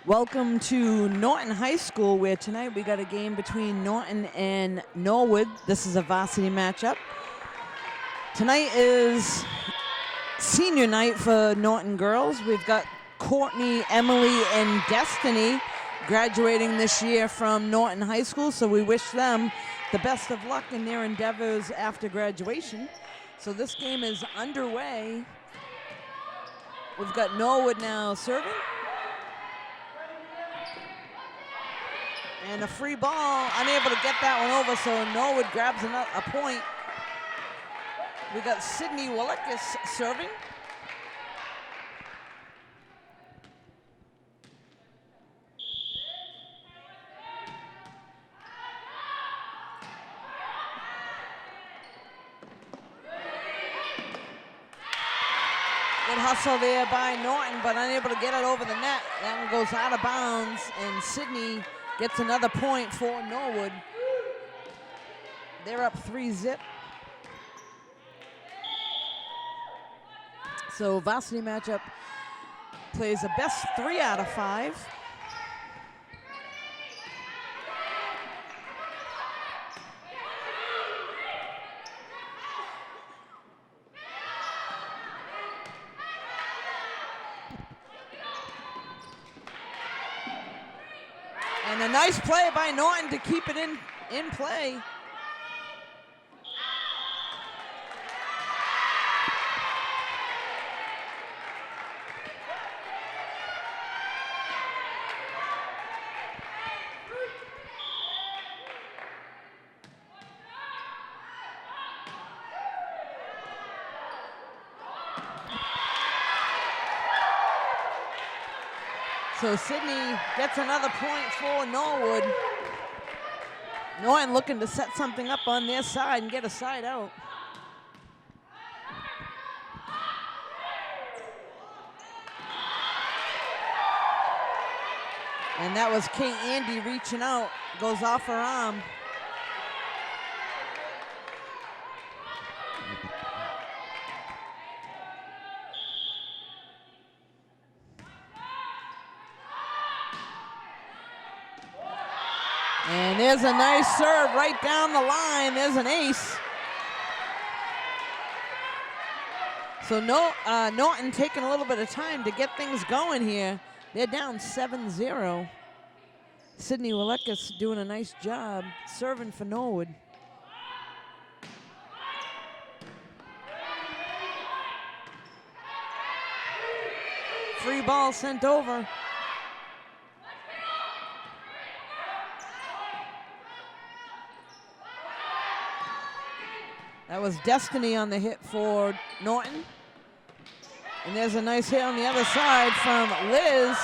Welcome to Norton High School, where tonight we got a game between Norton and Norwood. This is a varsity matchup. Tonight is senior night for Norton girls. We've got Courtney, Emily, and Destiny graduating this year from Norton High School, so we wish them the best of luck in their endeavors after graduation. So this game is underway. We've got Norwood now serving. And a free ball, unable to get that one over, so Norwood grabs a point. We got Sydney Walekis serving. Good hustle there by Norton, but unable to get it over the net. That one goes out of bounds, and Sydney gets another point for Norwood. They're up 3-0. So varsity matchup plays a best 3 out of 5. And a nice play by Norton to keep it in play. So Sydney gets another point for Norwood. Norton looking to set something up on their side and get a side out. And that was Kate Andy reaching out, goes off her arm. And there's a nice serve right down the line. There's an ace. So Norton taking a little bit of time to get things going here. They're down 7-0. Sydney Walekis doing a nice job serving for Norwood. Free ball sent over. That was Destiny on the hit for Norton. And there's a nice hit on the other side from Liz.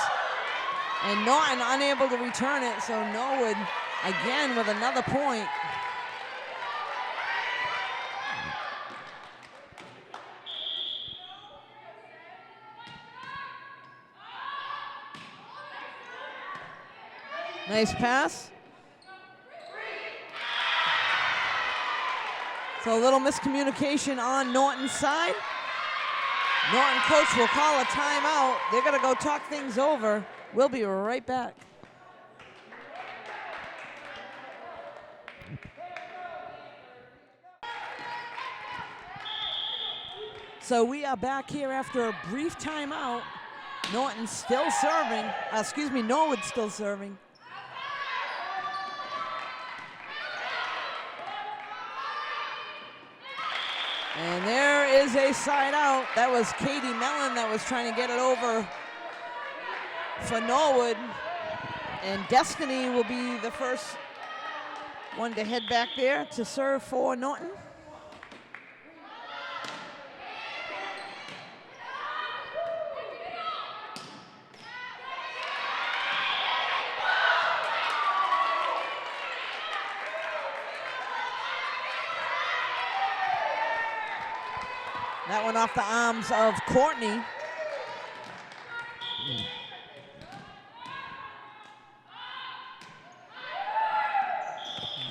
And Norton unable to return it, so Norwood again with another point. Nice pass. So a little miscommunication on Norton's side. Norton coach will call a timeout. They're gonna go talk things over. We'll be right back. So we are back here after a brief timeout. Norton's still serving, Norwood's still serving. And there is a side out. That was Katie Mellon that was trying to get it over for Norwood. And Destiny will be the first one to head back there to serve for Norton. That one off the arms of Courtney.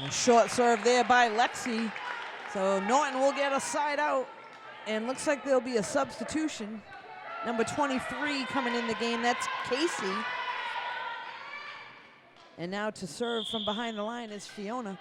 A short serve there by Lexi. So Norton will get a side out, and looks like there'll be a substitution. Number 23 coming in the game, that's Casey. And now to serve from behind the line is Fiona.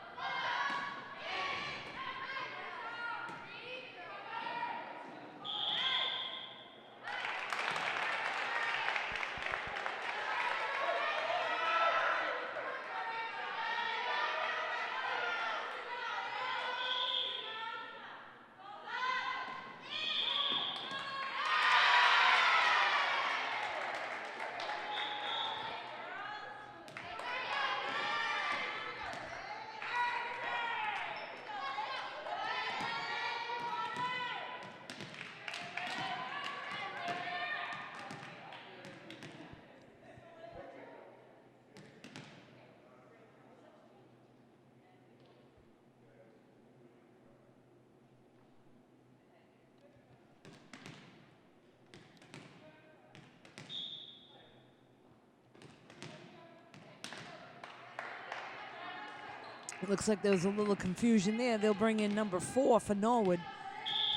It looks like there was a little confusion there. They'll bring in number 4 for Norwood.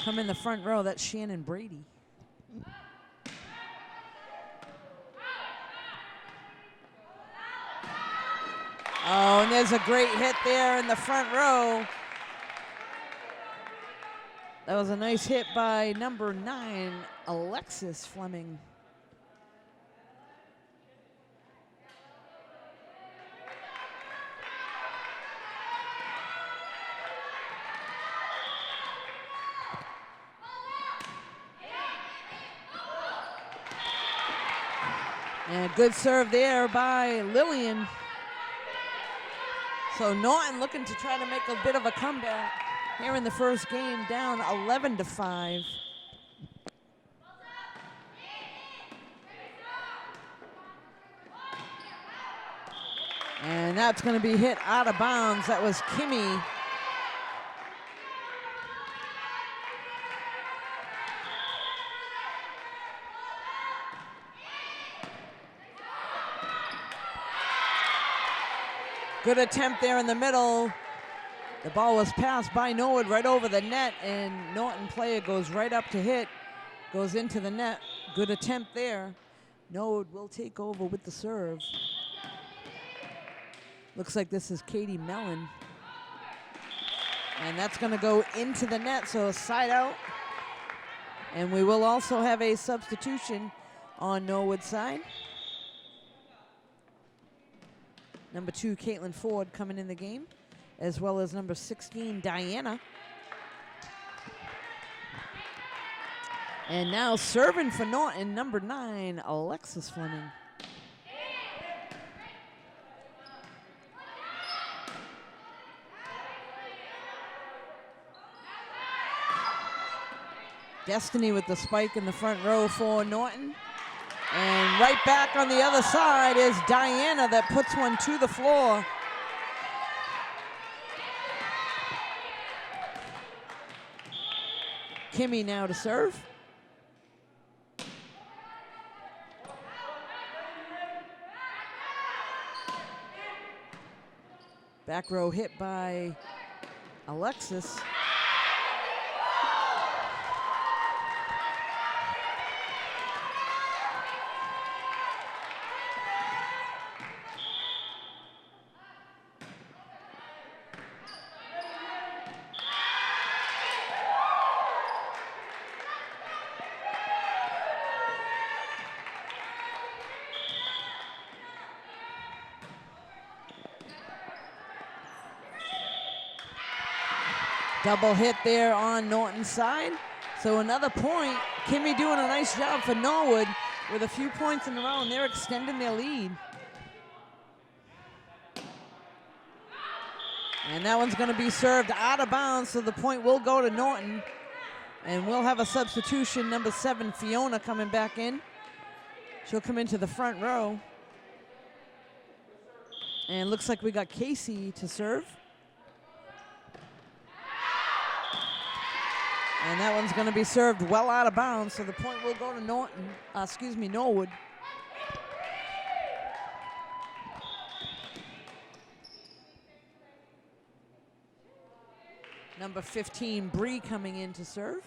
Come in the front row, that's Shannon Brady. Oh, and there's a great hit there in the front row. That was a nice hit by number 9, Alexis Fleming. And a good serve there by Lillian. So Norton looking to try to make a bit of a comeback here in the first game, down 11-5. And that's going to be hit out of bounds. That was Kimmy. Good attempt there in the middle. The ball was passed by Norwood right over the net, and Norton player goes right up to hit, goes into the net. Good attempt there. Norwood will take over with the serve. Looks like this is Katie Mellon. And that's going to go into the net, so side out. And we will also have a substitution on Norwood's side. Number 2, Caitlin Ford coming in the game, as well as number 16, Diana. And now serving for Norton, number 9, Alexis Fleming. Destiny with the spike in the front row for Norton. And right back on the other side is Diana that puts one to the floor. Kimmy now to serve. Back row hit by Alexis. Double hit there on Norton's side. So another point. Kimmy doing a nice job for Norwood with a few points in a row, and they're extending their lead. And that one's going to be served out of bounds, so the point will go to Norton. And we'll have a substitution, number 7, Fiona, coming back in. She'll come into the front row. And looks like we got Casey to serve. And that one's going to be served well out of bounds, so the point will go to Norwood. Number 15, Bree, coming in to serve.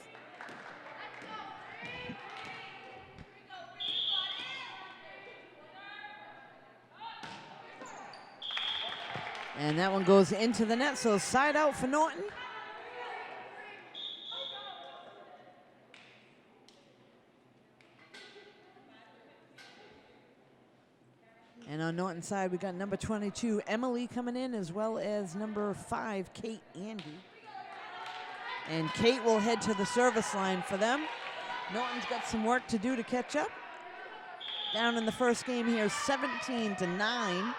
And that one goes into the net, so side out for Norton. And on Norton's side, we got number 22, Emily, coming in, as well as number 5, Kate Andy. And Kate will head to the service line for them. Norton's got some work to do to catch up. Down in the first game here, 17-9.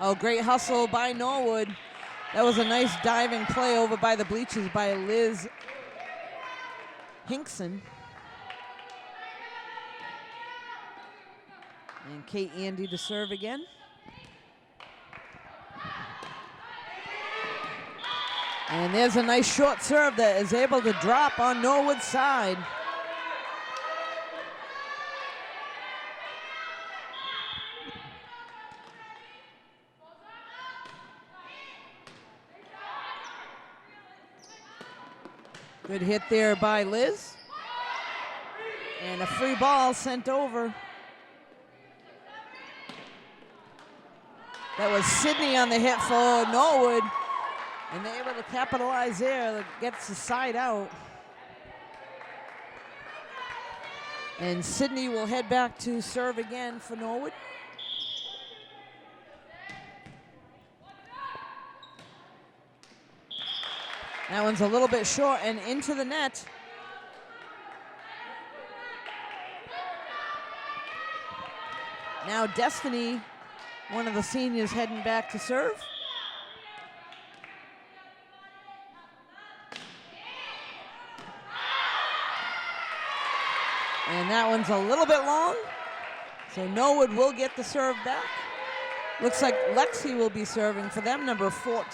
Oh, great hustle by Norwood. That was a nice diving play over by the bleachers by Liz Hinkson. And Kate Andy to serve again. And there's a nice short serve that is able to drop on Norwood's side. Good hit there by Liz. And a free ball sent over. That was Sydney on the hit for Norwood. And they're able to capitalize there. That gets the side out. And Sydney will head back to serve again for Norwood. That one's a little bit short and into the net. Now Destiny, one of the seniors, heading back to serve. And that one's a little bit long, so Norwood will get the serve back. Looks like Lexi will be serving for them, number 14.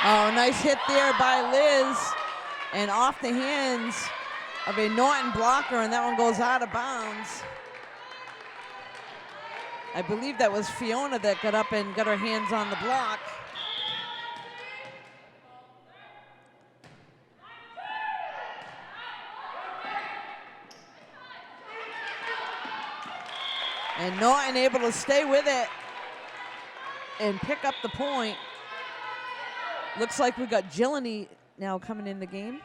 Oh, nice hit there by Liz, and off the hands of a Norton blocker, and that one goes out of bounds. I believe that was Fiona that got up and got her hands on the block. And Norton able to stay with it and pick up the point. Looks like we've got Gillany now coming in the game.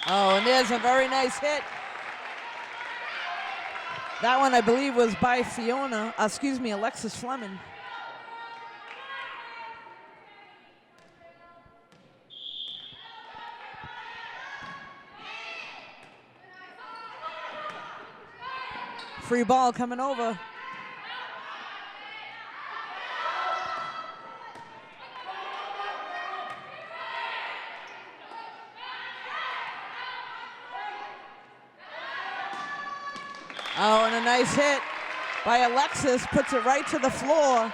Oh, and there's a very nice hit. That one, I believe, was by Fiona, Alexis Fleming. Free ball coming over. Oh, and a nice hit by Alexis, puts it right to the floor.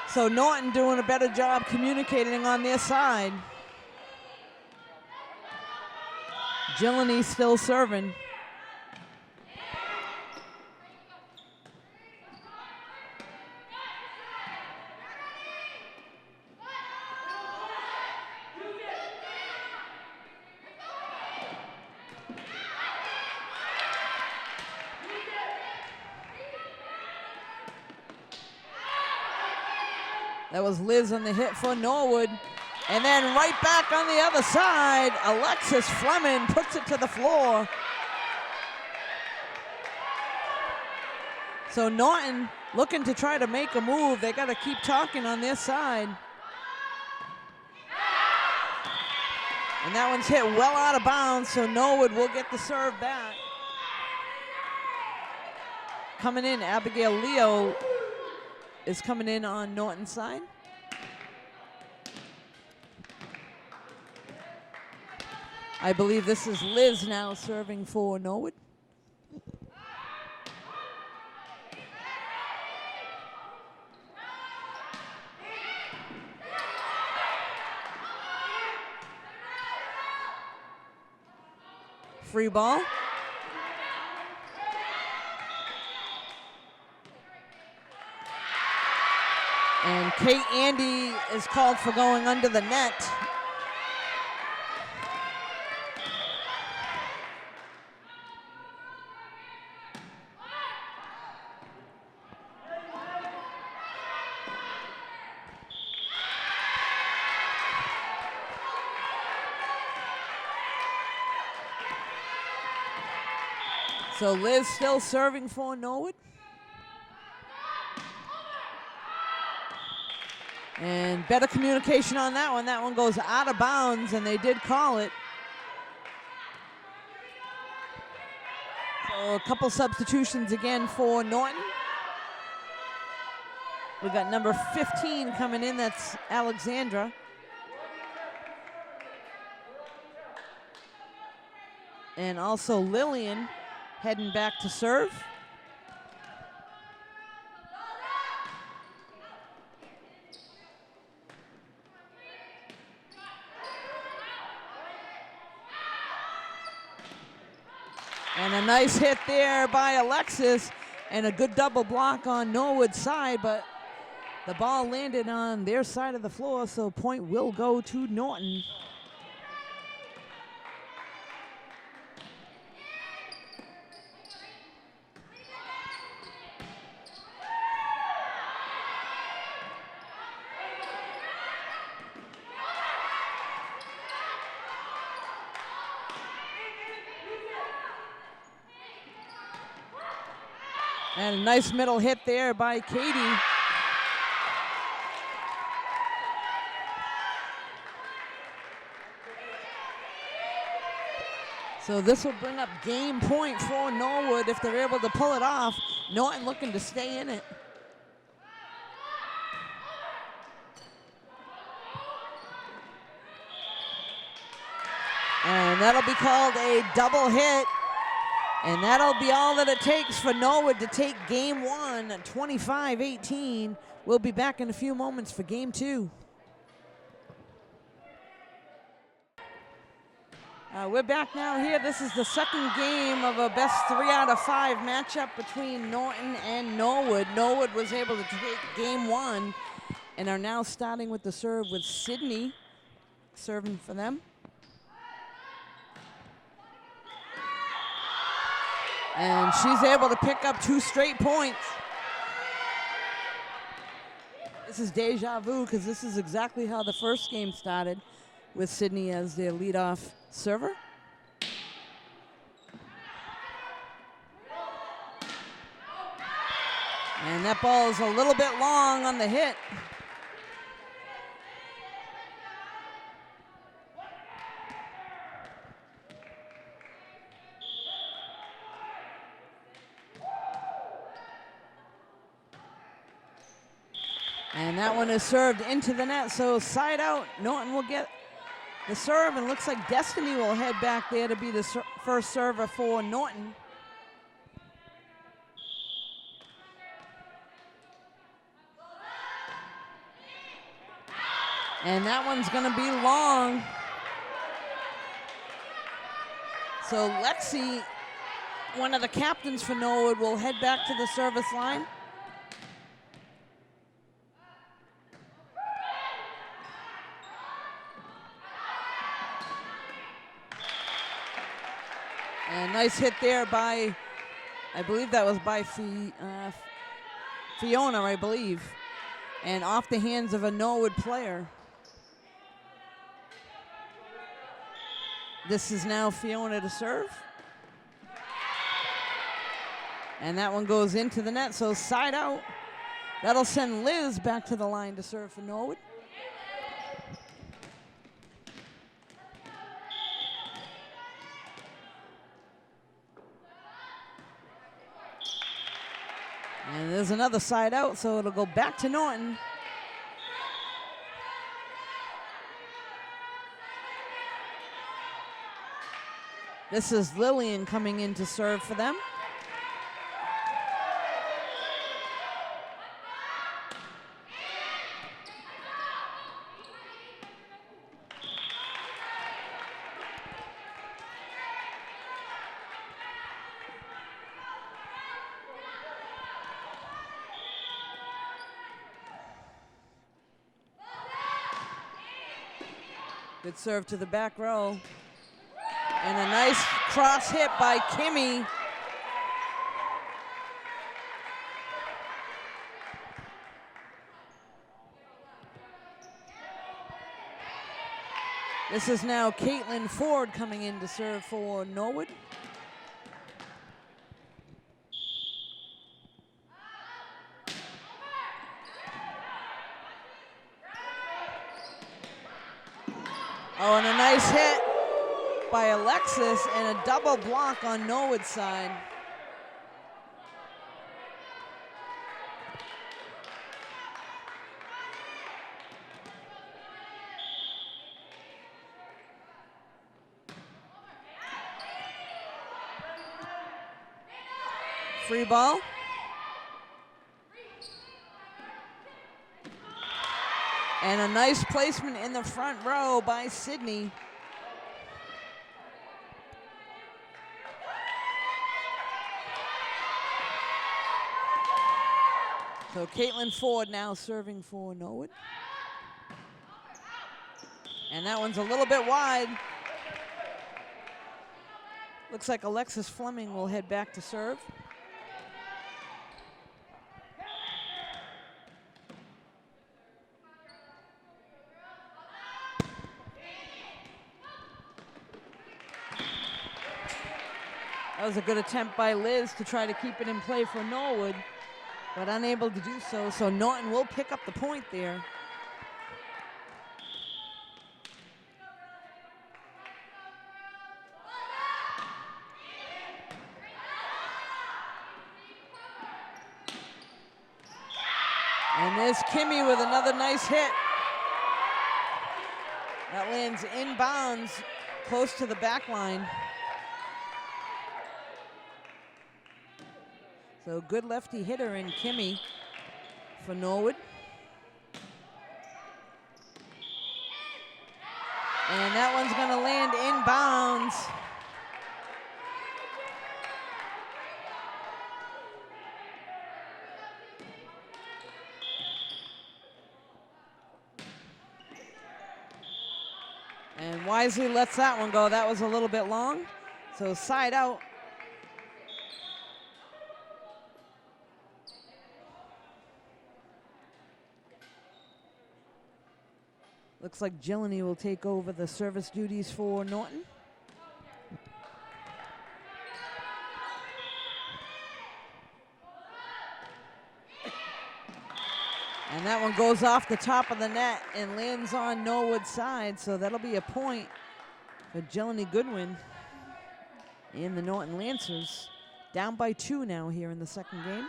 So Norton doing a better job communicating on their side. Gillany still serving. That was Liz on the hit for Norwood. And then right back on the other side, Alexis Fleming puts it to the floor. So Norton looking to try to make a move. They got to keep talking on their side. And that one's hit well out of bounds, so Norwood will get the serve back. Coming in, Abigail Leo is coming in on Norton's side. I believe this is Liz now serving for Norwood. Free ball. And Kate Andy is called for going under the net. So Liz still serving for Norwood. And better communication on that one. That one goes out of bounds, and they did call it. So a couple substitutions again for Norton. We got number 15 coming in, that's Alexandra. And also Lillian heading back to serve. And a nice hit there by Alexis, and a good double block on Norwood's side, but the ball landed on their side of the floor, so point will go to Norton. And a nice middle hit there by Katie. So this will bring up game point for Norwood if they're able to pull it off. Norton looking to stay in it. And that'll be called a double hit. And that'll be all that it takes for Norwood to take game one, 25-18. We'll be back in a few moments for game two. We're back now here. This is the second game of a best 3 out of 5 matchup between Norton and Norwood. Norwood was able to take game one and are now starting with the serve with Sydney serving for them. And she's able to pick up 2 straight points. This is deja vu because this is exactly how the first game started, with Sydney as their leadoff server. And that ball is a little bit long on the hit. And that one is served into the net, so side out. Norton will get the serve, and looks like Destiny will head back there to be the first server for Norton. And that one's gonna be long. So Lexi, one of the captains for Norwood, will head back to the service line. And nice hit there by, I believe that was by Fiona, I believe. And off the hands of a Norwood player. This is now Fiona to serve. And that one goes into the net, so side out. That'll send Liz back to the line to serve for Norwood. And there's another side out, so it'll go back to Norton. This is Lillian coming in to serve for them. Good serve to the back row. And a nice cross hit by Kimmy. This is now Caitlin Ford coming in to serve for Norwood. Oh, and a nice hit by Alexis and a double block on Norwood's side. Free ball. And a nice placement in the front row by Sydney. So Caitlin Ford now serving for Norwood. And that one's a little bit wide. Looks like Alexis Fleming will head back to serve. That was a good attempt by Liz to try to keep it in play for Norwood, but unable to do so. So Norton will pick up the point there. And there's Kimmy with another nice hit. That lands inbounds close to the back line. So good lefty hitter in Kimmy for Norwood. And that one's going to land inbounds. And Wisely lets that one go. That was a little bit long. So side out. Looks like Gillany will take over the service duties for Norton. And that one goes off the top of the net and lands on Norwood's side, so that'll be a point for Gillany Goodwin and the Norton Lancers. Down by 2 now here in the second game.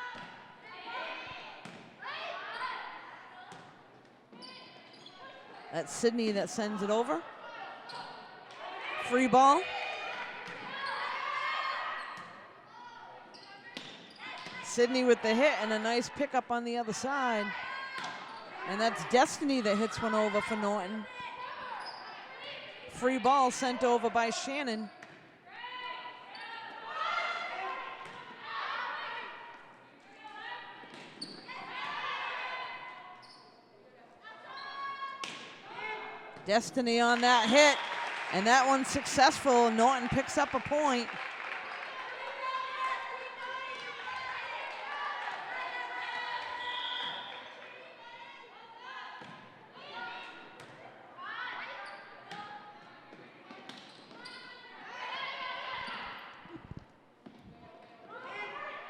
That's Sydney that sends it over. Free ball. Sydney with the hit and a nice pickup on the other side. And that's Destiny that hits one over for Norton. Free ball sent over by Shannon. Destiny on that hit, and that one's successful. Norton picks up a point.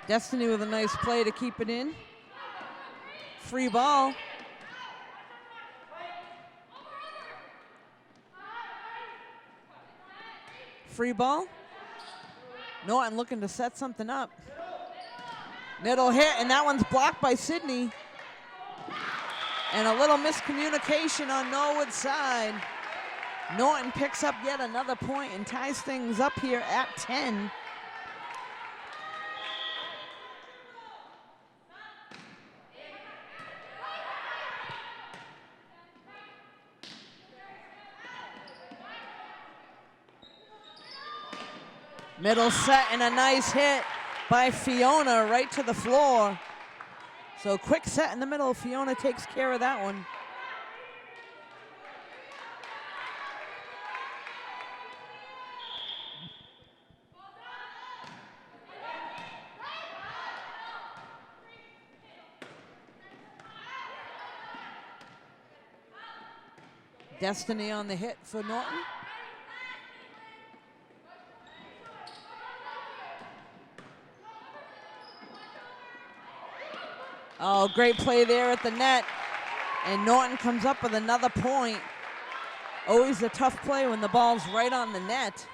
Destiny with a nice play to keep it in. Free ball. Free ball. Norton looking to set something up. Middle hit, and that one's blocked by Sydney. And a little miscommunication on Norwood's side. Norton picks up yet another point and ties things up here at 10. Middle set and a nice hit by Fiona right to the floor. So quick set in the middle. Fiona takes care of that one. Destiny on the hit for Norton. Oh, great play there at the net. And Norton comes up with another point. Always a tough play when the ball's right on the net.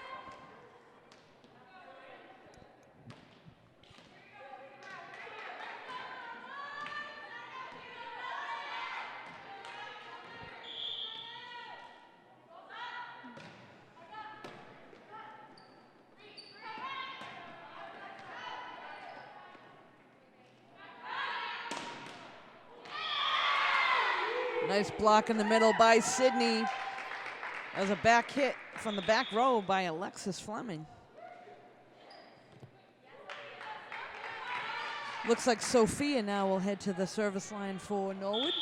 Nice block in the middle by Sydney. That was a back hit from the back row by Alexis Fleming. Looks like Sophia now will head to the service line for Norwood.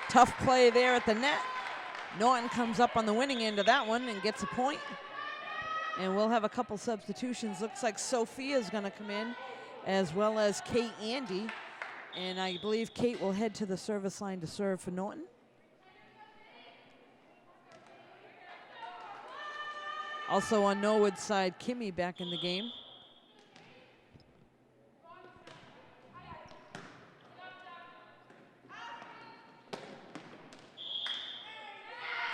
Tough play there at the net. Norton comes up on the winning end of that one and gets a point. And we'll have a couple substitutions. Looks like Sophia's going to come in, as well as Kate Andy. And I believe Kate will head to the service line to serve for Norton. Also on Norwood's side, Kimmy back in the game.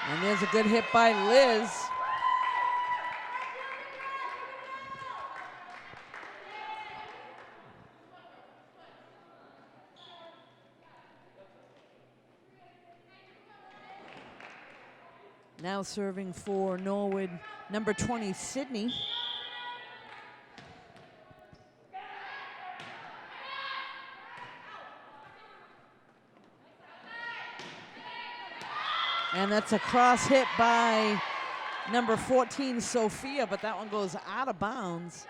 And there's a good hit by Liz. Now serving for Norwood, number 20, Sydney. And that's a cross hit by number 14, Sophia, but that one goes out of bounds.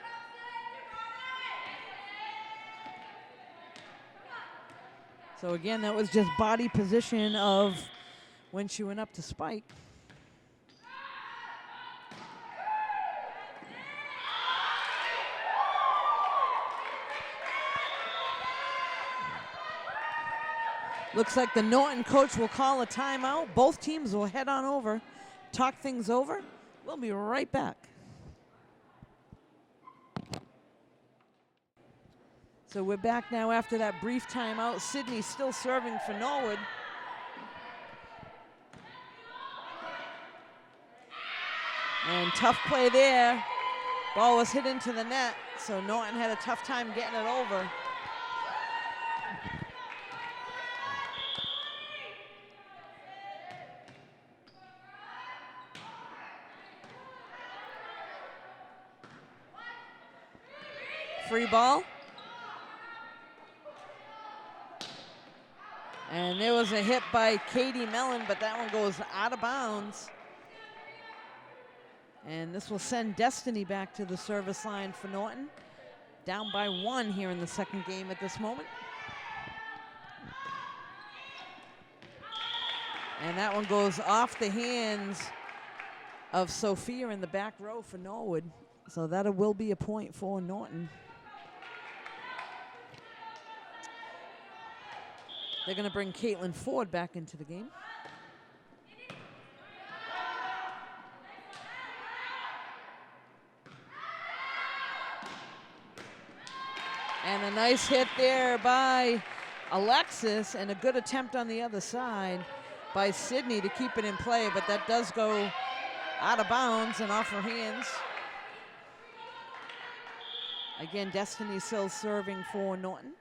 So again, that was just body position of when she went up to spike. Looks like the Norton coach will call a timeout. Both teams will head on over, talk things over. We'll be right back. So we're back now after that brief timeout. Sydney still serving for Norwood. And tough play there. Ball was hit into the net, so Norton had a tough time getting it over. Free ball. And there was a hit by Katie Mellon, but that one goes out of bounds. And this will send Destiny back to the service line for Norton. Down by 1 here in the second game at this moment. And that one goes off the hands of Sophia in the back row for Norwood. So that will be a point for Norton. They're going to bring Caitlin Ford back into the game. And a nice hit there by Alexis, and a good attempt on the other side by Sydney to keep it in play, but that does go out of bounds and off her hands. Again, Destiny still serving for Norton.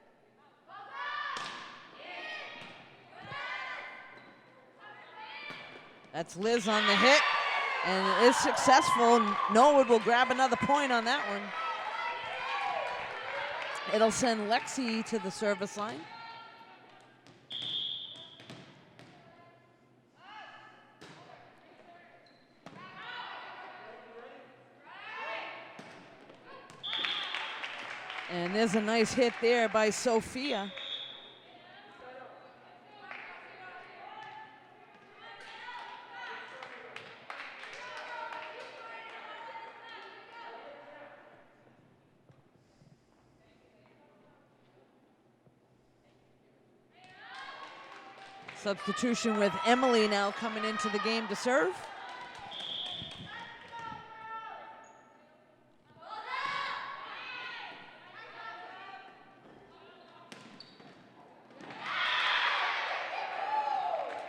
That's Liz on the hit, and it is successful. Norwood will grab another point on that one. It'll send Lexi to the service line. And there's a nice hit there by Sophia. Substitution with Emily now coming into the game to serve.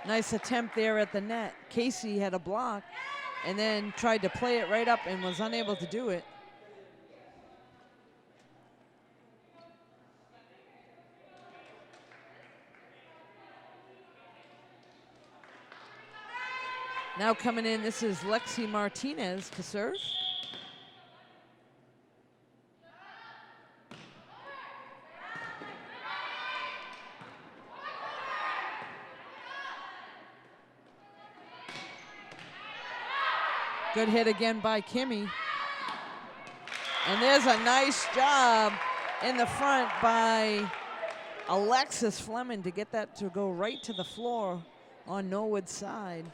Nice attempt there at the net. Casey had a block and then tried to play it right up and was unable to do it. Now coming in, this is Lexi Martinez to serve. Good hit again by Kimmy. And there's a nice job in the front by Alexis Fleming to get that to go right to the floor on Norwood's side.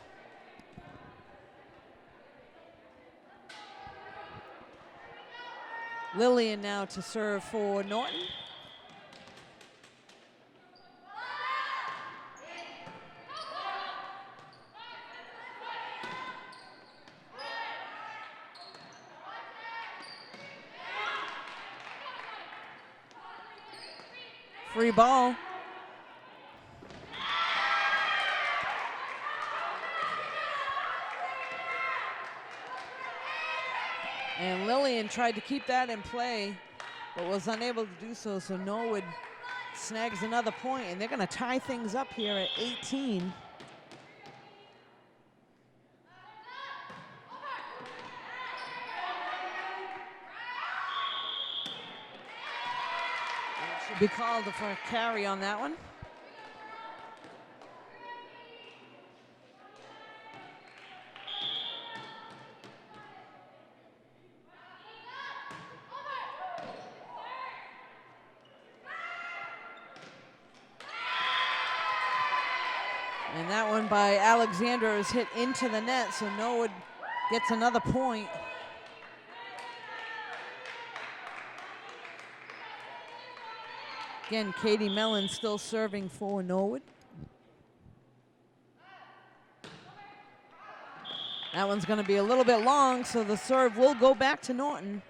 Lillian now to serve for Norton. Free ball. And Lillian tried to keep that in play, but was unable to do so, so Norwood snags another point, and they're gonna tie things up here at 18. Should be called for a carry on that one. And that one by Alexander is hit into the net, so Norwood gets another point. Again, Katie Mellon still serving for Norwood. That one's going to be a little bit long, so the serve will go back to Norton.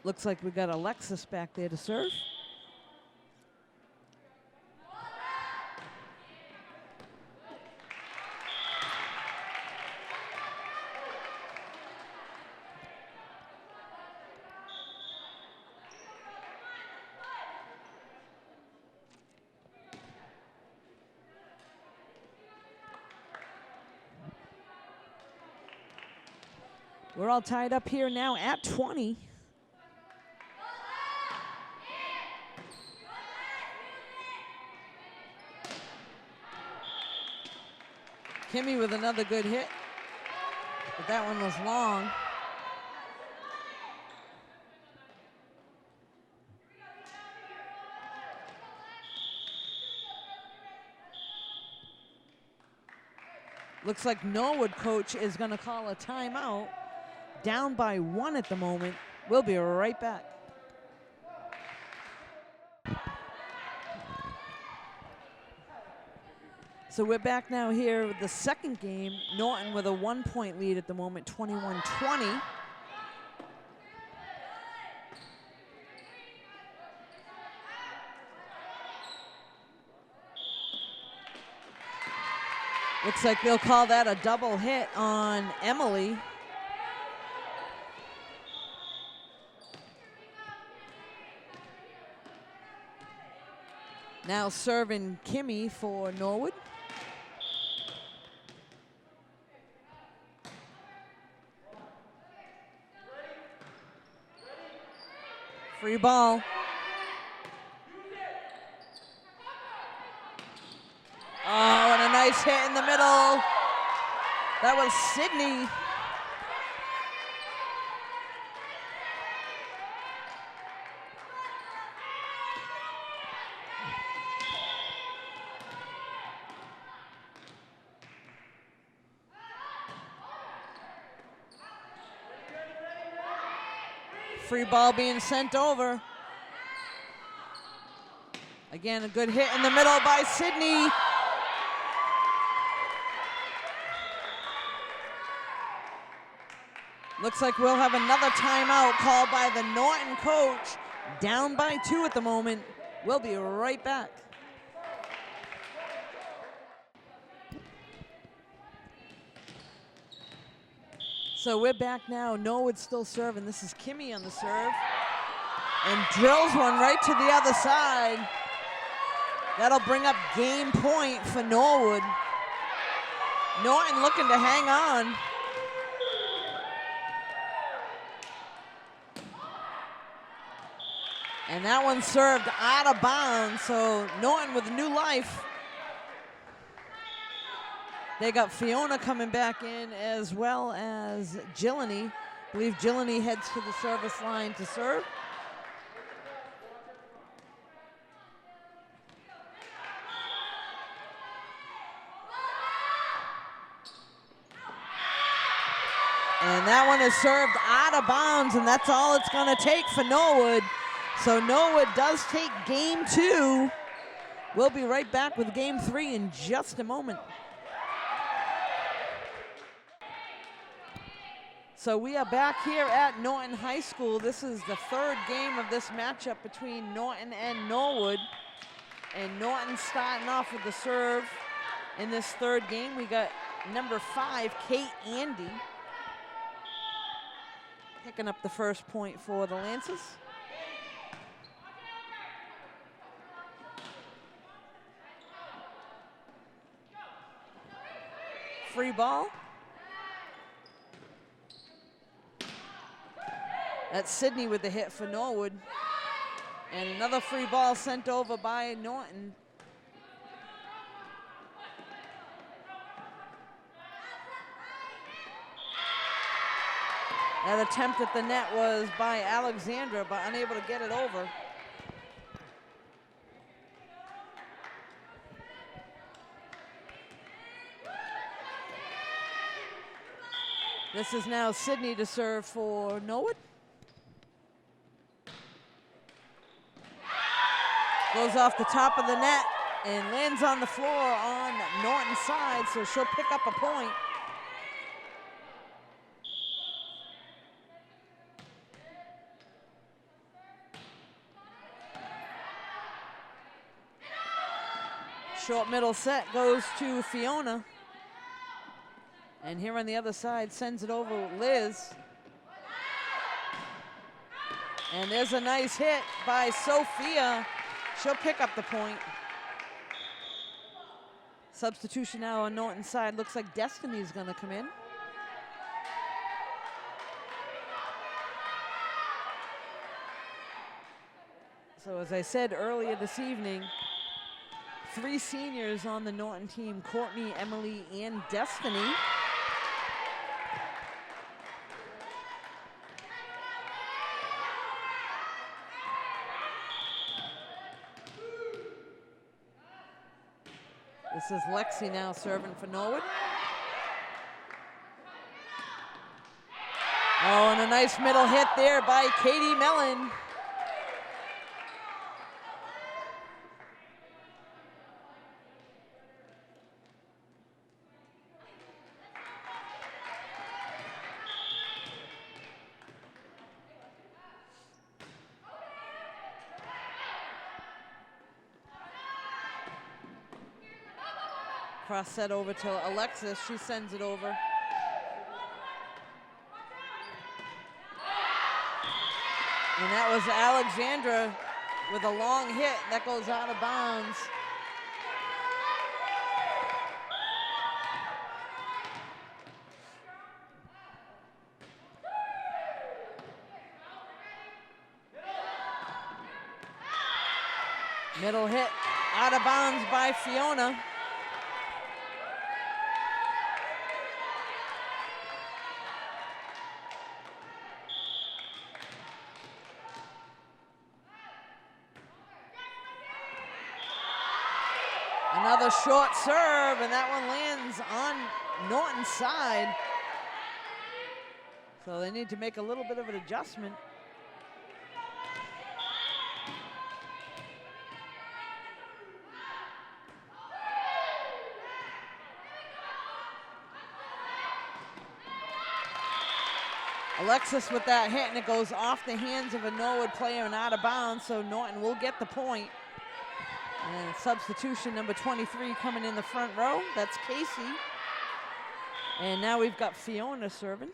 Looks like we got Alexis back there to serve. We're all tied up here now at 20. Kimmy with another good hit, but that one was long. Looks like Norwood coach is going to call a timeout. Down by 1 at the moment. We'll be right back. So we're back now here with the second game. Norton with a 1-point lead at the moment, 21-20. Looks like they'll call that a double hit on Emily. Now serving Kimmy for Norwood. Free ball. Oh, and a nice hit in the middle. That was Sydney. Free ball being sent over. Again, a good hit in the middle by Sydney. Looks like we'll have another timeout called by the Norton coach. Down by 2 at the moment. We'll be right back. So we're back now. Norwood still serving. This is Kimmy on the serve. And drills one right to the other side. That'll bring up game point for Norwood. Norton looking to hang on. And that one served out of bounds, so Norton with a new life. They got Fiona coming back in as well as Gillany. I believe Gillany heads to the service line to serve. And that one is served out of bounds, and that's all it's going to take for Norwood. So Norwood does take game 2. We'll be right back with game 3 in just a moment. So we are back here at Norton High School. This is the 3rd game of this matchup between Norton and Norwood. And Norton starting off with the serve in this 3rd game. We got number 5, Kate Andy, picking up the first point for the Lancers. Free ball. That's Sydney with the hit for Norwood. And another free ball sent over by Norton. That attempt at the net was by Alexandra, but unable to get it over. This is now Sydney to serve for Norwood. Goes off the top of the net and lands on the floor on Norton's side, so she'll pick up a point. Short middle set goes to Fiona. And here on the other side, sends it over Liz. And there's a nice hit by Sophia. She'll pick up the point. Substitution now on Norton's side. Looks like Destiny's gonna come in. So as I said earlier this evening, 3 seniors on the Norton team, Courtney, Emily, and Destiny. This is Lexi now serving for Norwood. Oh, and a nice middle hit there by Katie Mellon. Cross set over to Alexis. She sends it over. And that was Alexandra with a long hit that goes out of bounds. Middle hit out of bounds by Fiona. Another short serve, and that one lands on Norton's side. So they need to make a little bit of an adjustment. Alexis with that hit, and it goes off the hands of a Norwood player and out of bounds, so Norton will get the point. And substitution number 23 coming in the front row, that's Casey. And now we've got Fiona serving.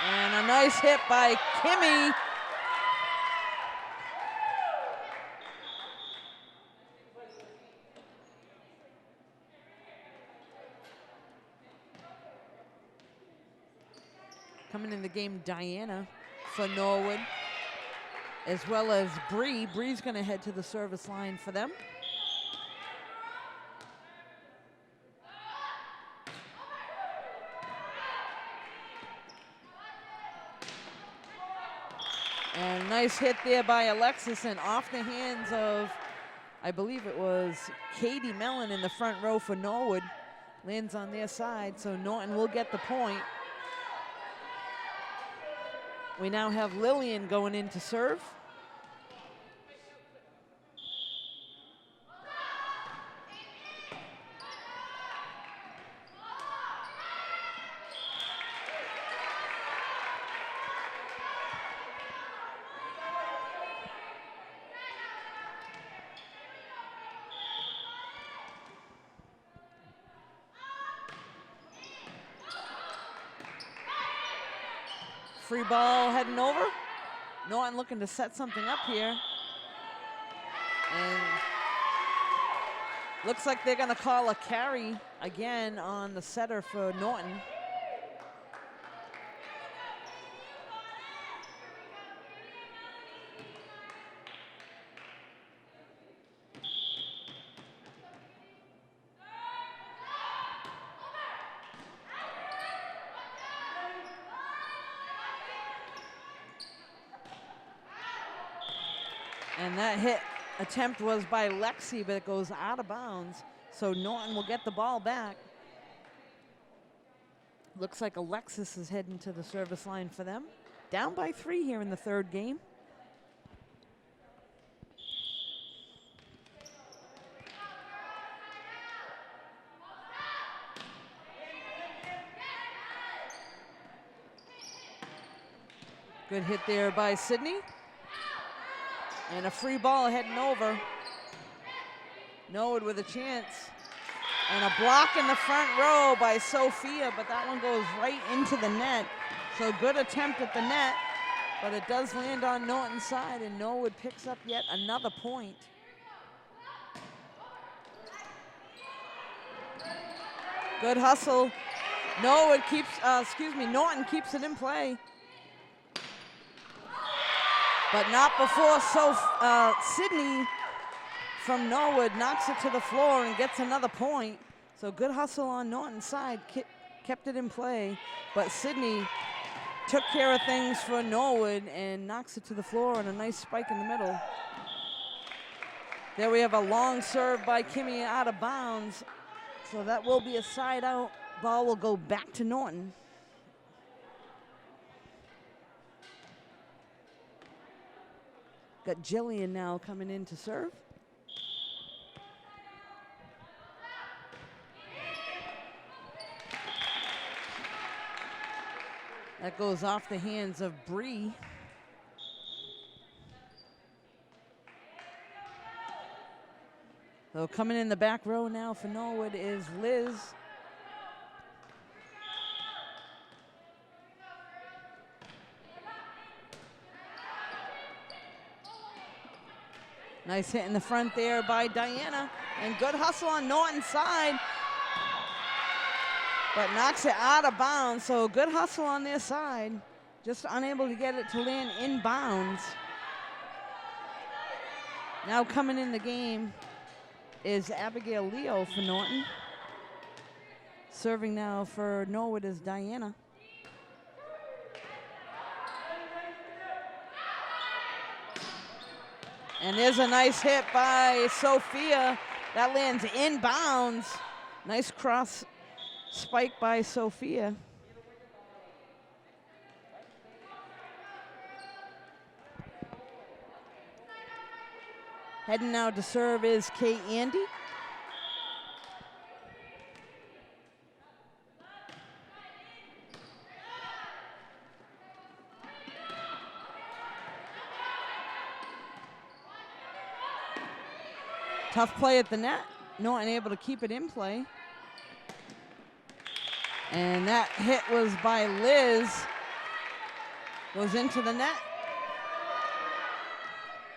And a nice hit by Kimmy. Coming in the game, Diana for Norwood, as well as Bree. Bree's gonna head to the service line for them. And nice hit there by Alexis, and off the hands of, I believe it was Katie Mellon in the front row for Norwood. Lands on their side, so Norton will get the point. We now have Lillian going in to serve. Free ball heading over. Norton looking to set something up here. And looks like they're gonna call a carry again on the setter for Norton. And that hit attempt was by Lexi, but it goes out of bounds. So Norton will get the ball back. Looks like Alexis is heading to the service line for them. Down by 3 here in the third game. Good hit there by Sydney. And a free ball heading over. Norwood with a chance. And a block in the front row by Sophia, but that one goes right into the net. So good attempt at the net, but it does land on Norton's side, and Norwood picks up yet another point. Good hustle. Norton keeps it in play. But not before Sydney from Norwood knocks it to the floor and gets another point. So good hustle on Norton's side, kept it in play. But Sydney took care of things for Norwood and knocks it to the floor, and a nice spike in the middle. There we have a long serve by Kimmy out of bounds. So that will be a side out. Ball will go back to Norton. Got Jillian now coming in to serve. That goes off the hands of Bree. So coming in the back row now for Norwood is Liz. Nice hit in the front there by Diana. And good hustle on Norton's side. But knocks it out of bounds, so good hustle on their side. Just unable to get it to land in bounds. Now coming in the game is Abigail Leo for Norton. Serving now for Norwood is Diana. And there's a nice hit by Sophia. That lands in bounds. Nice cross spike by Sophia. Heading now to serve is Kate Andy. Tough play at the net. Norton able to keep it in play. And that hit was by Liz. Goes into the net.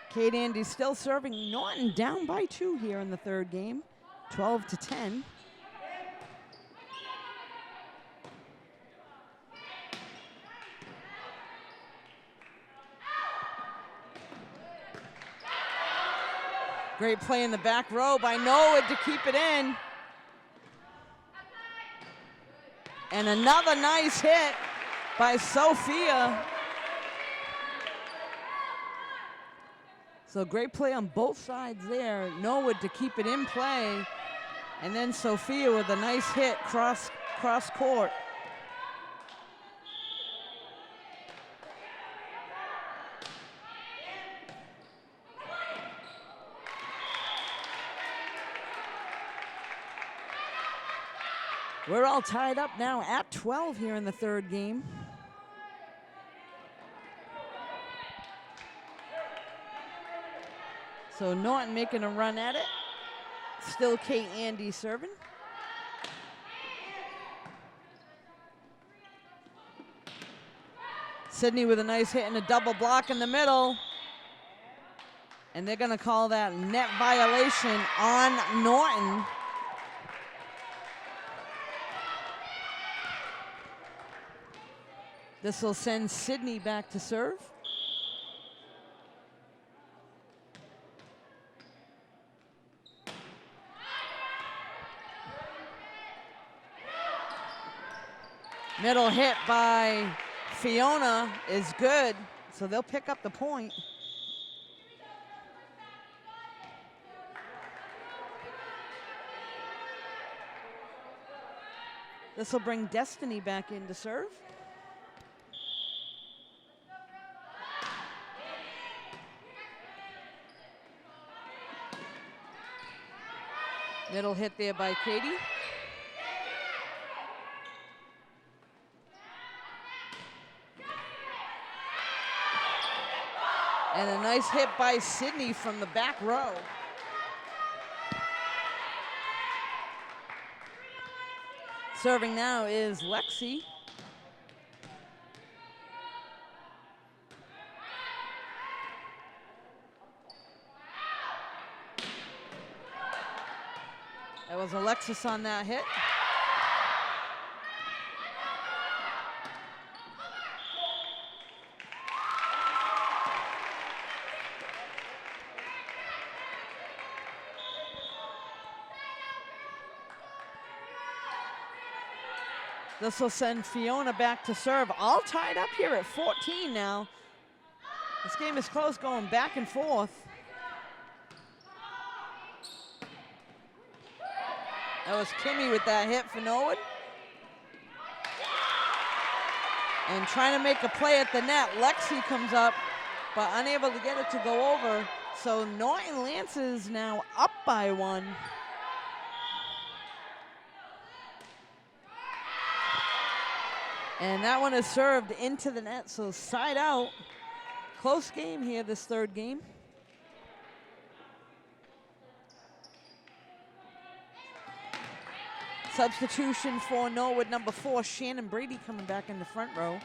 Kate Andy still serving. Norton down by 2 here in the third game, 12-10. Great play in the back row by Norwood to keep it in. And another nice hit by Sophia. So great play on both sides there. Norwood to keep it in play. And then Sophia with a nice hit cross court. We're all tied up now at 12 here in the third game. So Norton making a run at it. Still Kate Andy serving. Sydney with a nice hit and a double block in the middle. And they're gonna call that net violation on Norton. This will send Sydney back to serve. Middle hit by Fiona is good, so they'll pick up the point. This will bring Destiny back in to serve. Middle hit there by Katie. And a nice hit by Sydney from the back row. Serving now is Lexi. That was Alexis on that hit. This will send Fiona back to serve. All tied up here at 14 now. This game is close, going back and forth. That was Kimmy with that hit for Norwood. And trying to make a play at the net. Lexi comes up, but unable to get it to go over. So Norton Lances now up by 1. And that one is served into the net, so side out. Close game here, this third game. Substitution for Norwood, number 4, Shannon Brady coming back in the front row.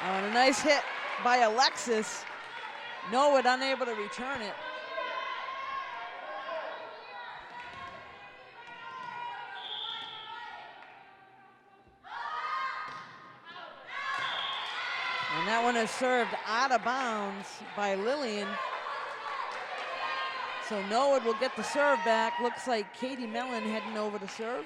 Oh, and a nice hit by Alexis. Norwood unable to return it. And that one is served out of bounds by Lillian. So Norwood will get the serve back. Looks like Katie Mellon heading over to serve.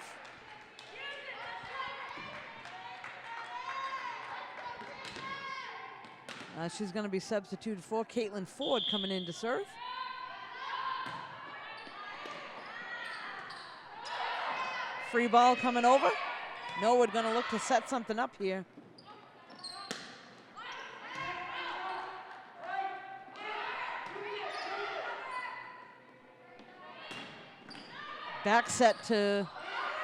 She's going to be substituted for Caitlin Ford coming in to serve. Free ball coming over. Norwood going to look to set something up here. Back set to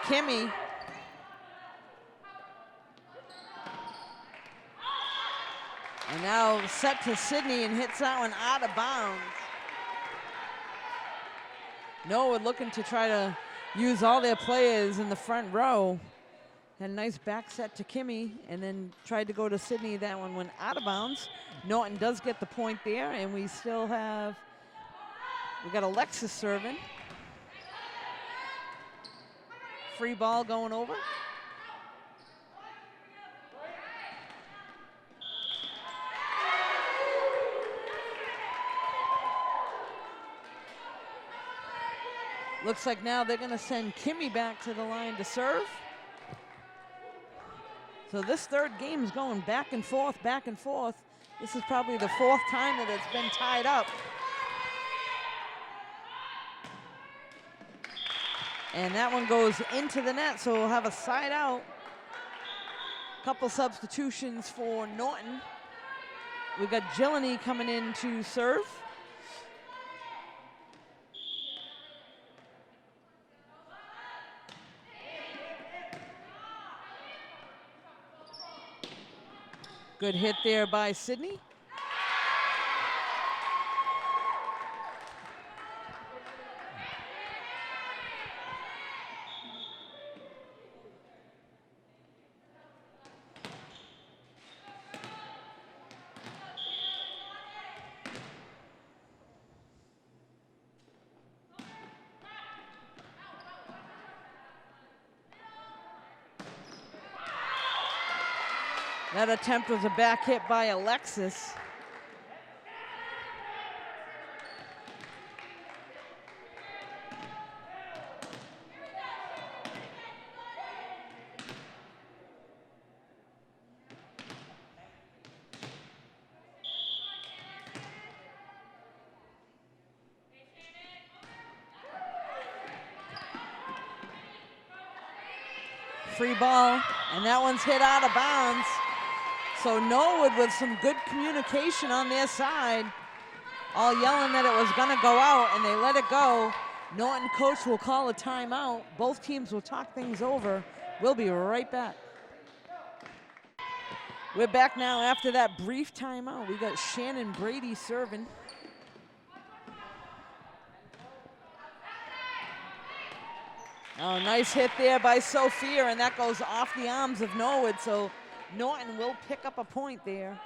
Kimmy. And now set to Sydney and hits that one out of bounds. Norwood looking to try to use all their players in the front row. Had a nice back set to Kimmy and then tried to go to Sydney. That one went out of bounds. Norton does get the point there, and we got Alexis serving. Free ball going over. Looks like now they're going to send Kimmy back to the line to serve. So this third game is going back and forth, back and forth. This is probably the 4th time that it's been tied up. And that one goes into the net, so we'll have a side out. Couple substitutions for Norton. We've got Gillany coming in to serve. Good hit there by Sydney. That attempt was a back hit by Alexis. Free ball, and that one's hit out of bounds. So Norwood with some good communication on their side, all yelling that it was gonna go out, and they let it go. Norton coach will call a timeout. Both teams will talk things over. We'll be right back. We're back now after that brief timeout. We got Shannon Brady serving. Oh, nice hit there by Sophia, and that goes off the arms of Norwood, so Norton will pick up a point there.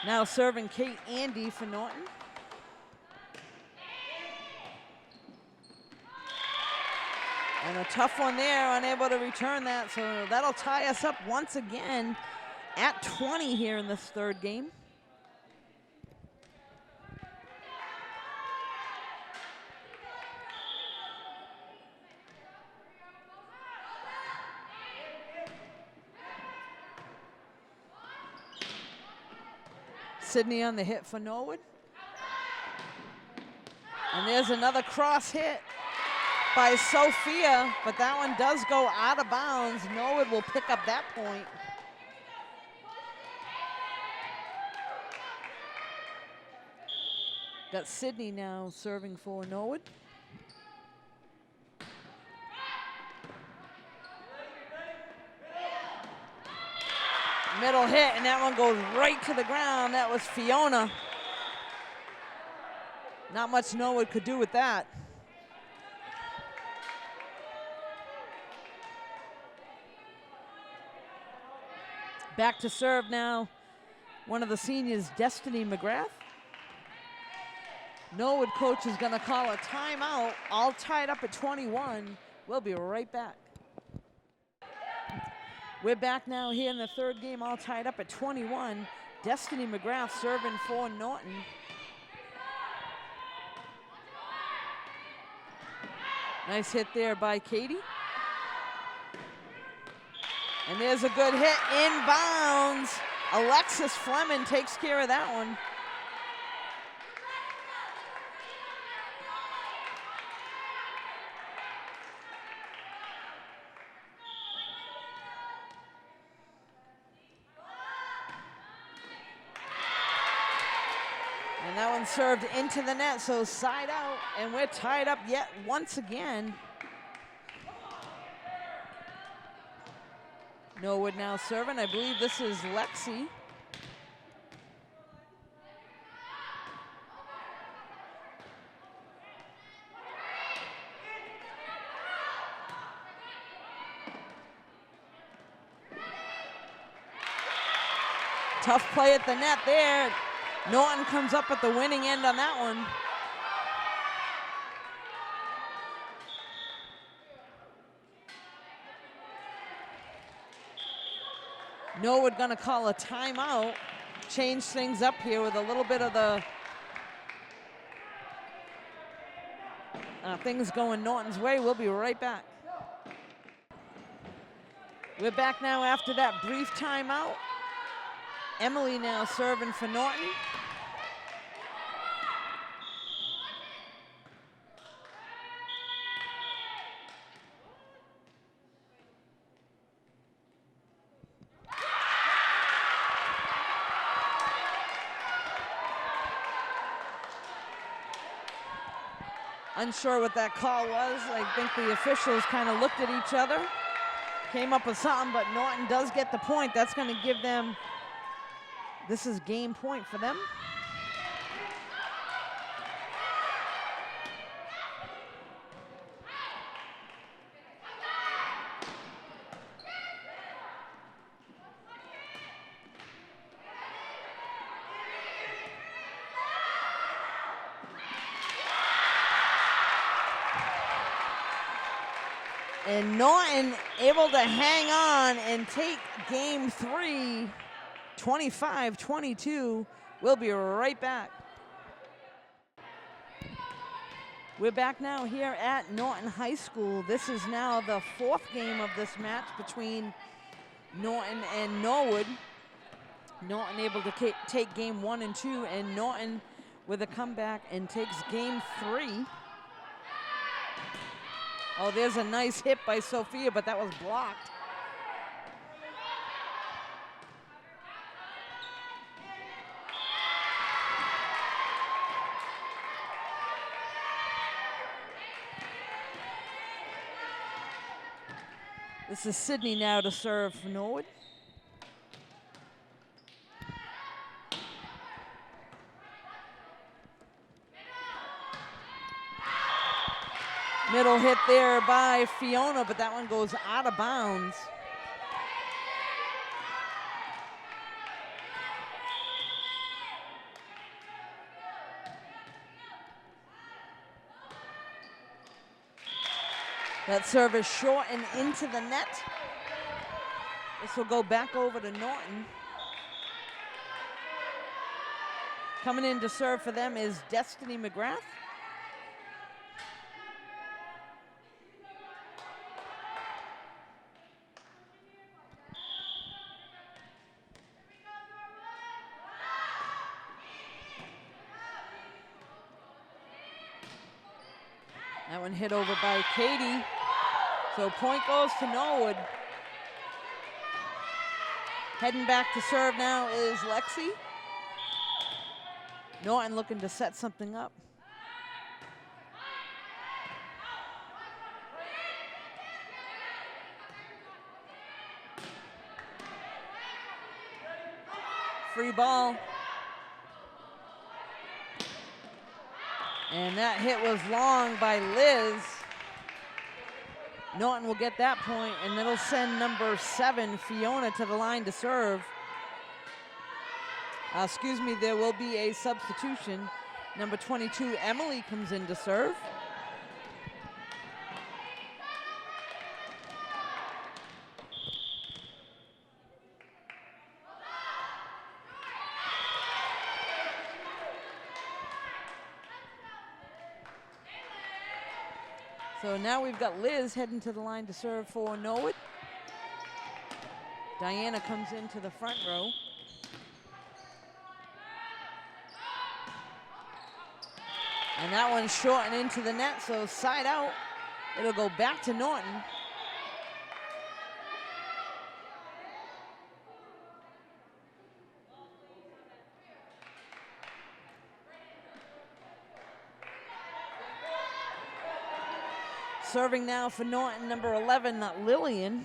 Now serving Kate Andy for Norton. And a tough one there, unable to return that, so that'll tie us up once again at 20 here in this third game. Sydney on the hit for Norwood. And there's another cross hit by Sophia, but that one does go out of bounds. Norwood will pick up that point. Got Sydney now serving for Norwood. Middle hit, and that one goes right to the ground. That was Fiona. Not much Norwood could do with that. Back to serve now, one of the seniors, Destiny McGrath. Norwood coach is gonna call a timeout, all tied up at 21. We'll be right back. We're back now here in the third game, all tied up at 21. Destiny McGrath serving for Norton. Nice hit there by Katie. And there's a good hit inbounds. Alexis Fleming takes care of that one. And that one served into the net, so side out, and we're tied up yet once again. Norwood now serving. I believe this is Lexi. Tough play at the net there. Norton comes up at the winning end on that one. Norwood gonna call a timeout, change things up here with a little bit of the things going Norton's way. We'll be right back. We're back now after that brief timeout. Emily now serving for Norton. Unsure what that call was. I think the officials kind of looked at each other, came up with something, but Norton does get the point. That's going to give them, this is game point for them. And Norton able to hang on and take game three, 25-22. We'll be right back. We're back now here at Norton High School. This is now the fourth game of this match between Norton and Norwood. Norton able to take game 1 and 2, and Norton with a comeback and takes game 3. Oh, there's a nice hit by Sophia, but that was blocked. This is Sydney now to serve for Norwood. Middle hit there by Fiona, but that one goes out of bounds. That serve is short and into the net. This will go back over to Norton. Coming in to serve for them is Destiny McGrath. That one hit over by Katie. So point goes to Norwood. Heading back to serve now is Lexi. Norton looking to set something up. Free ball. And that hit was long by Liz. Norton will get that point, and it'll send number 7, Fiona, to the line to serve. Excuse me, there will be a substitution. Number 22, Emily, comes in to serve. So now we've got Liz heading to the line to serve for Norwood. Diana comes into the front row. And that one's short and into the net, so side out. It'll go back to Norton. Serving now for Norton, number 11, Lillian.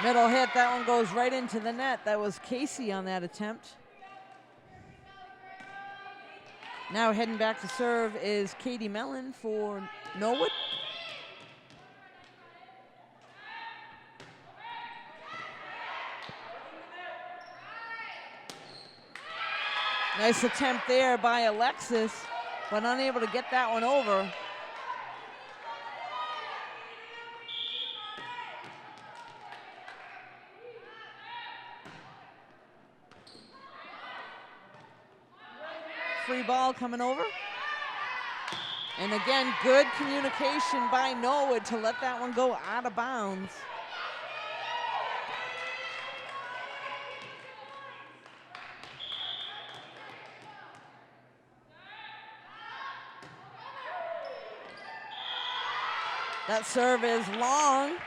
Middle hit, that one goes right into the net. That was Casey on that attempt. Now heading back to serve is Katie Mellon for Norwood. Nice attempt there by Alexis, but unable to get that one over. Free ball coming over. And again, good communication by Norwood to let that one go out of bounds. That serve is long.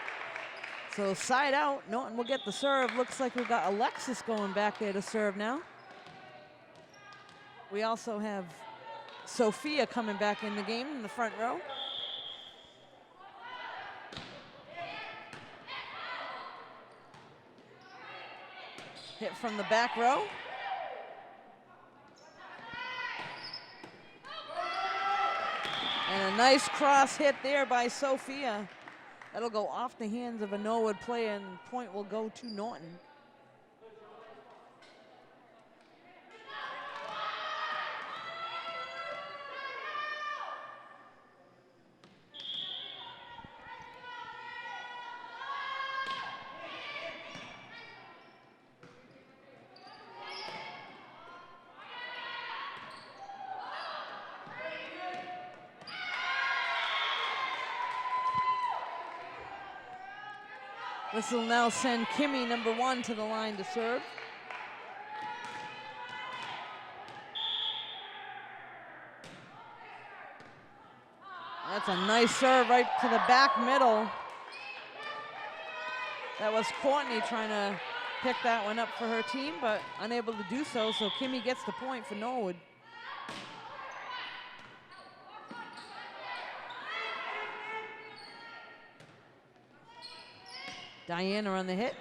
So side out, Norton will get the serve. Looks like we've got Alexis going back there to serve now. We also have Sophia coming back in the game in the front row. Hit from the back row. And a nice cross hit there by Sophia. That'll go off the hands of a Norwood player, and point will go to Norton. This will now send Kimmy, number 1, to the line to serve. That's a nice serve right to the back middle. That was Courtney trying to pick that one up for her team, but unable to do so, so Kimmy gets the point for Norwood. Diana on the hit.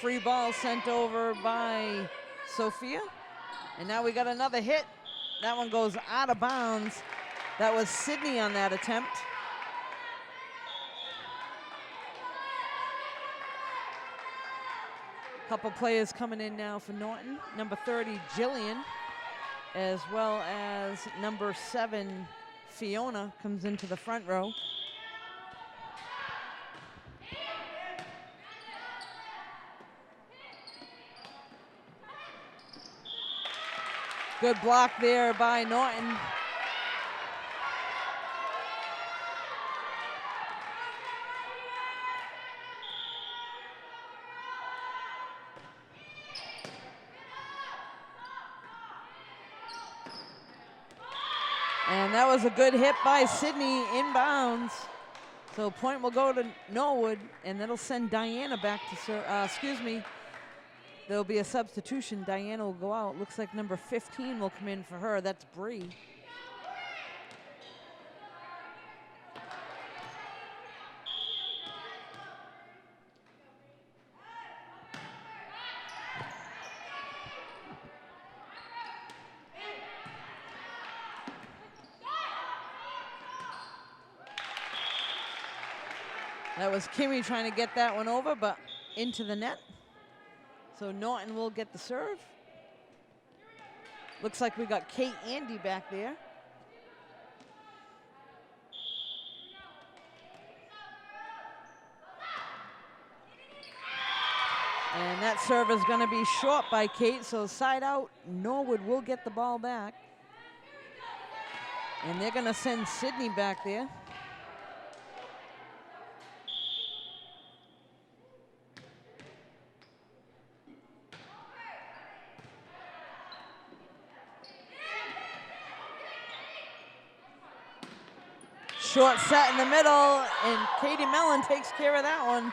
Free ball sent over by Sophia. And now we got another hit. That one goes out of bounds. That was Sydney on that attempt. Couple players coming in now for Norton. Number 30, Jillian, as well as number 7, Fiona, comes into the front row. Good block there by Norton. And that was a good hit by Sydney inbounds. So point will go to Norwood, and that'll send Diana back to serve. Excuse me. There'll be a substitution. Diana will go out. Looks like number 15 will come in for her. That's Bree. That was Kimmy trying to get that one over, but into the net. So Norton will get the serve. Looks like we got Kate Andy back there. And that serve is going to be short by Kate, so side out, Norwood will get the ball back. And they're going to send Sydney back there. Short set in the middle, and Katie Mellon takes care of that one.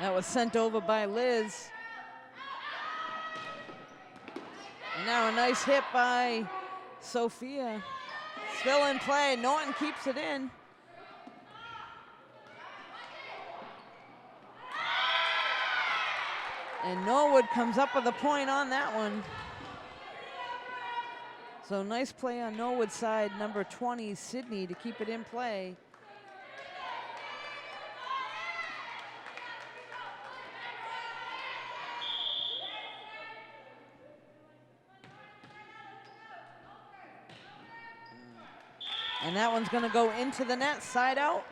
That was sent over by Liz. And now a nice hit by Sophia. Still in play. Norton keeps it in. And Norwood comes up with a point on that one. So nice play on Norwood's side, number 20, Sydney, to keep it in play. And that one's going to go into the net, side out.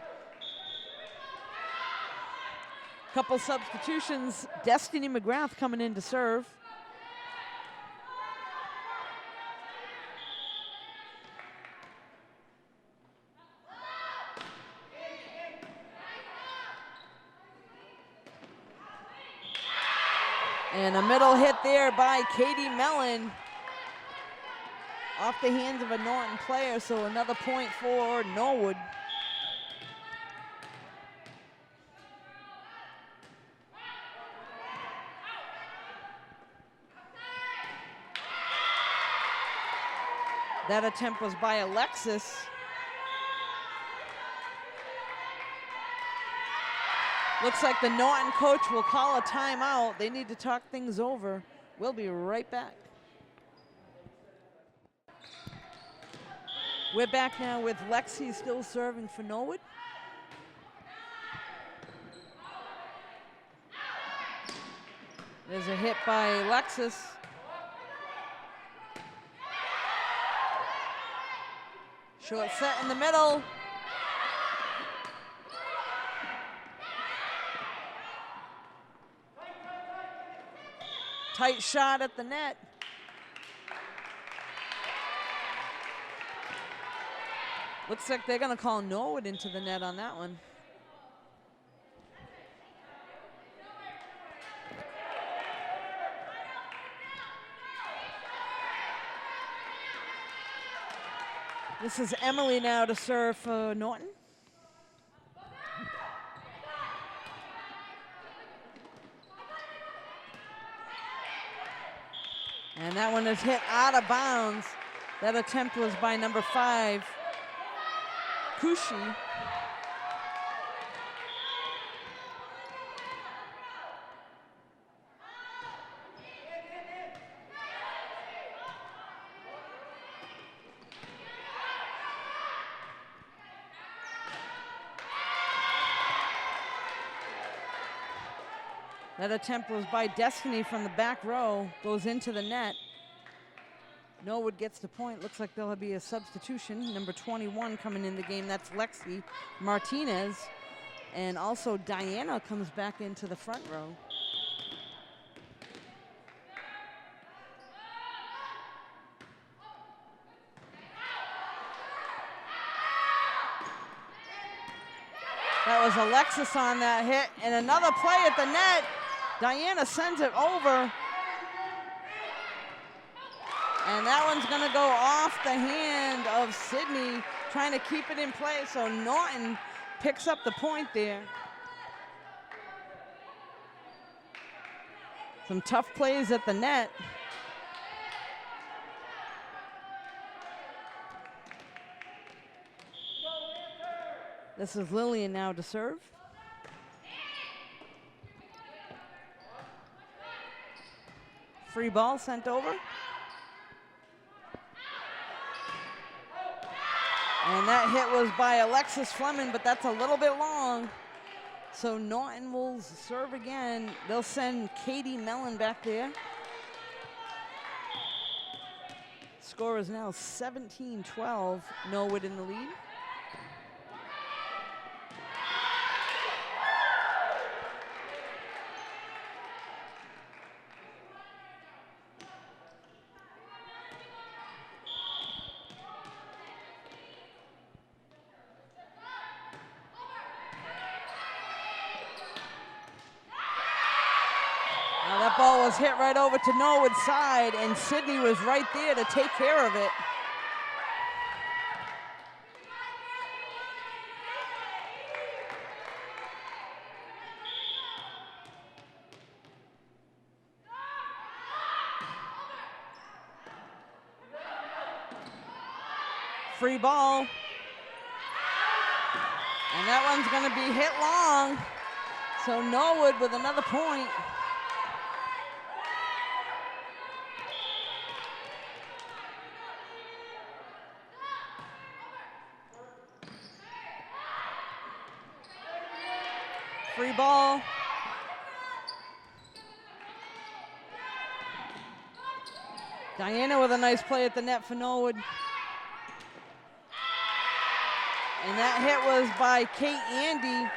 Couple substitutions. Destiny McGrath coming in to serve. And a middle hit there by Katie Mellon. Off the hands of a Norton player, so another point for Norwood. That attempt was by Alexis. Looks like the Norton coach will call a timeout. They need to talk things over. We'll be right back. We're back now with Lexi still serving for Norwood. There's a hit by Alexis. Short set in the middle. Tight shot at the net. Looks like they're going to call Norwood into the net on that one. This is Emily now to serve for Norton. And that one is hit out of bounds. That attempt was by number 5, Kushi. That attempt was by Destiny from the back row, goes into the net. Norwood gets the point. Looks like there'll be a substitution. Number 21 coming in the game. That's Lexi Martinez. And also Diana comes back into the front row. That was Alexis on that hit, and another play at the net. Diana sends it over. And that one's gonna go off the hand of Sydney, trying to keep it in play, so Norton picks up the point there. Some tough plays at the net. This is Lillian now to serve. Free ball sent over. And that hit was by Alexis Fleming, but that's a little bit long. So Norton will serve again. They'll send Katie Mellon back there. Score is now 17-12, Norwood in the lead. That ball was hit right over to Norwood's side, and Sydney was right there to take care of it. Free ball. And that one's going to be hit long. So Norwood with another point. Free ball. Diana with a nice play at the net for Norwood. And that hit was by Kate Andy.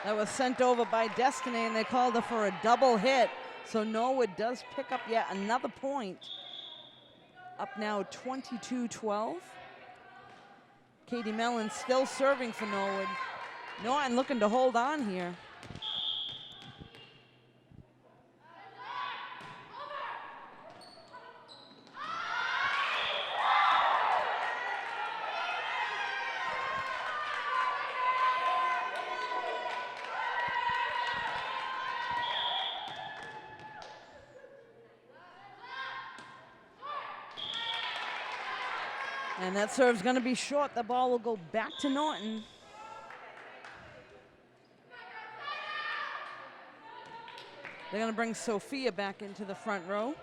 That was sent over by Destiny, and they called her for a double hit. So Norwood does pick up yet another point. Up now 22-12. Katie Mellon still serving for Norwood. Norton looking to hold on here. And that serve's going to be short. The ball will go back to Norton. They're going to bring Sophia back into the front row.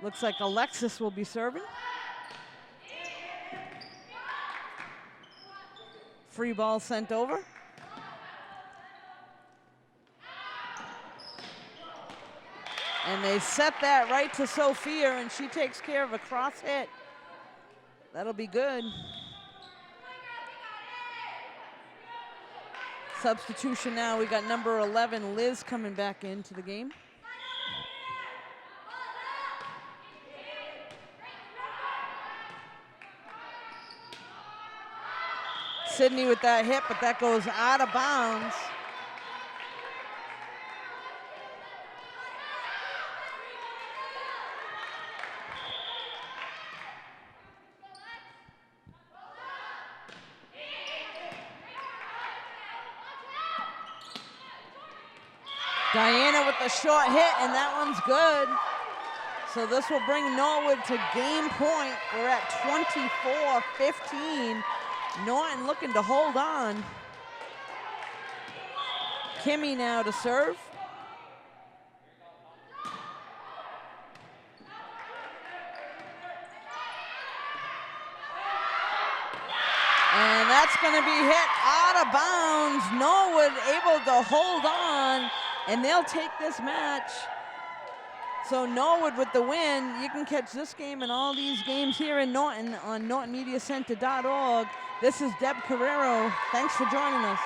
Looks like Alexis will be serving. Free ball sent over. And they set that right to Sophia, and she takes care of a cross hit. That'll be good. Substitution now. We got number 11, Liz, coming back into the game. Sydney with that hit, but that goes out of bounds. Diana with the short hit, and that one's good. So this will bring Norwood to game point. We're at 24-15. Norton looking to hold on. Kimmy now to serve. And that's going to be hit out of bounds. Norwood able to hold on, and they'll take this match. So Norwood with the win. You can catch this game and all these games here in Norton on NortonMediaCenter.org. This is Deb Carrero. Thanks for joining us.